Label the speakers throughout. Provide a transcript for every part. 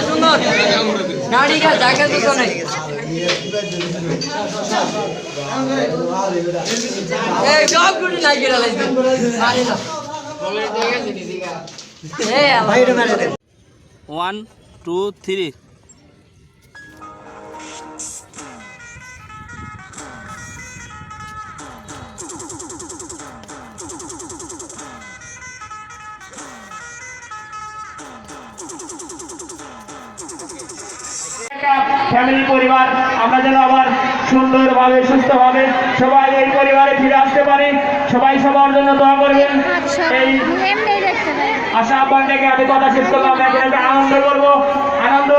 Speaker 1: সুন্দর সুন্দর গাড়ি কা জায়গা তো নাই এই জব গুলি না গিরা লাইছে আরে না বলে ঠিক আছে দিদিগা এই ভাইরে মারে দে
Speaker 2: 1 2 3
Speaker 3: ফ্যামিলি পরিবার আমরা যেন আবার সুন্দরভাবে সুস্থভাবে সবাই এই পরিবারে ফিরে আসতে পারি। সবাই সবার জন্য দোয়া করবেন। এই আশা আহ্বান থেকে আমি কথা শেষ করলাম। এখন একটা আনন্দ করবো। আনন্দ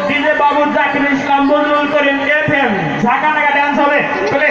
Speaker 3: ডিজে বাবু জাকির ইসলাম বজরুল করিম FM ঢাকা নাগা ডান্স হবে। চলে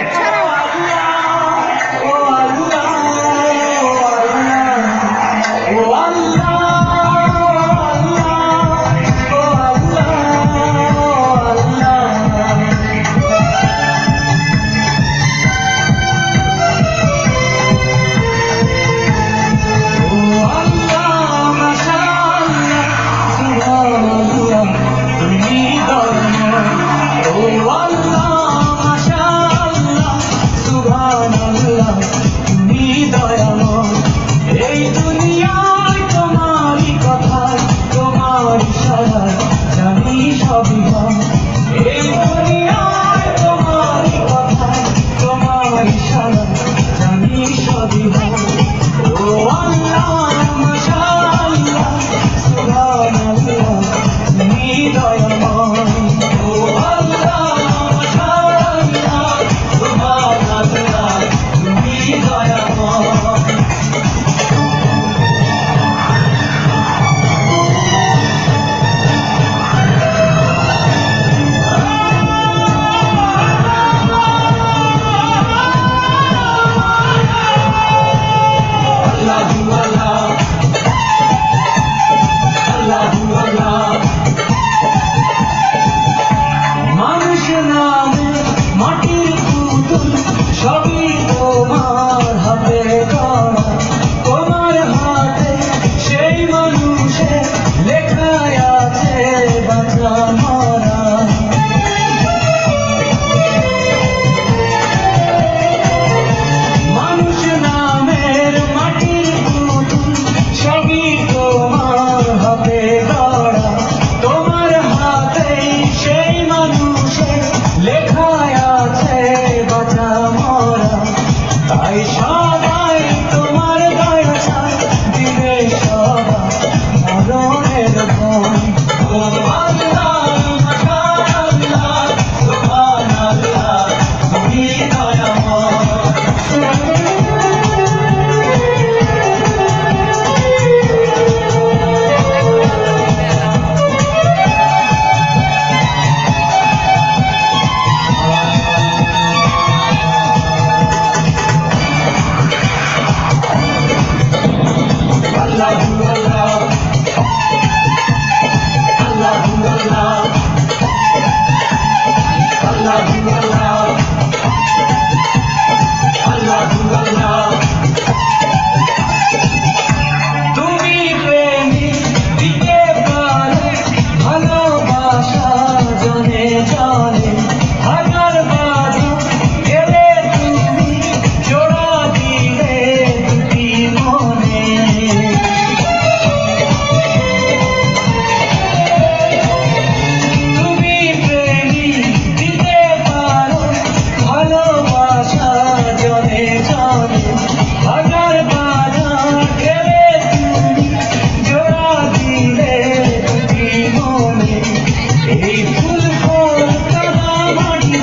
Speaker 4: এই ফুল ফল কাদা মাটি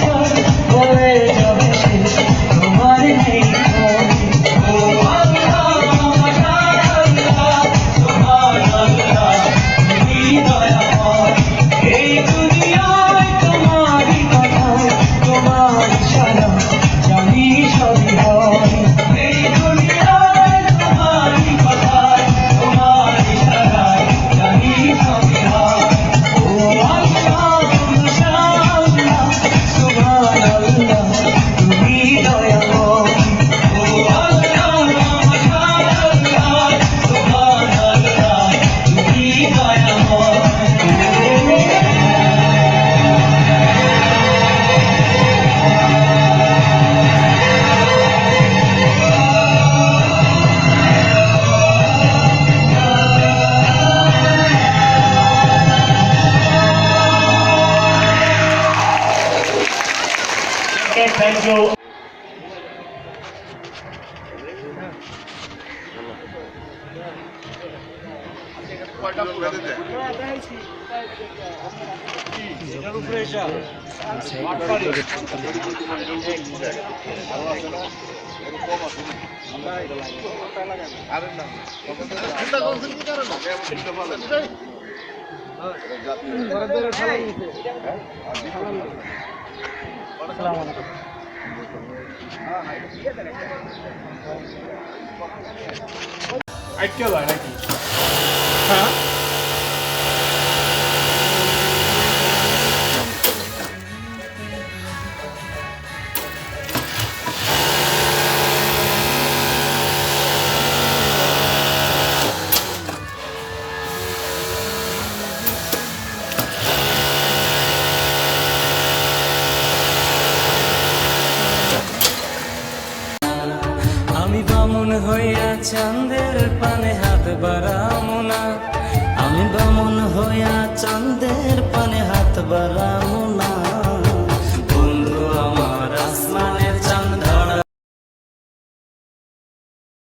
Speaker 3: থ্যাংক ইউ। আইকে লয় নাকি? হ্যাঁ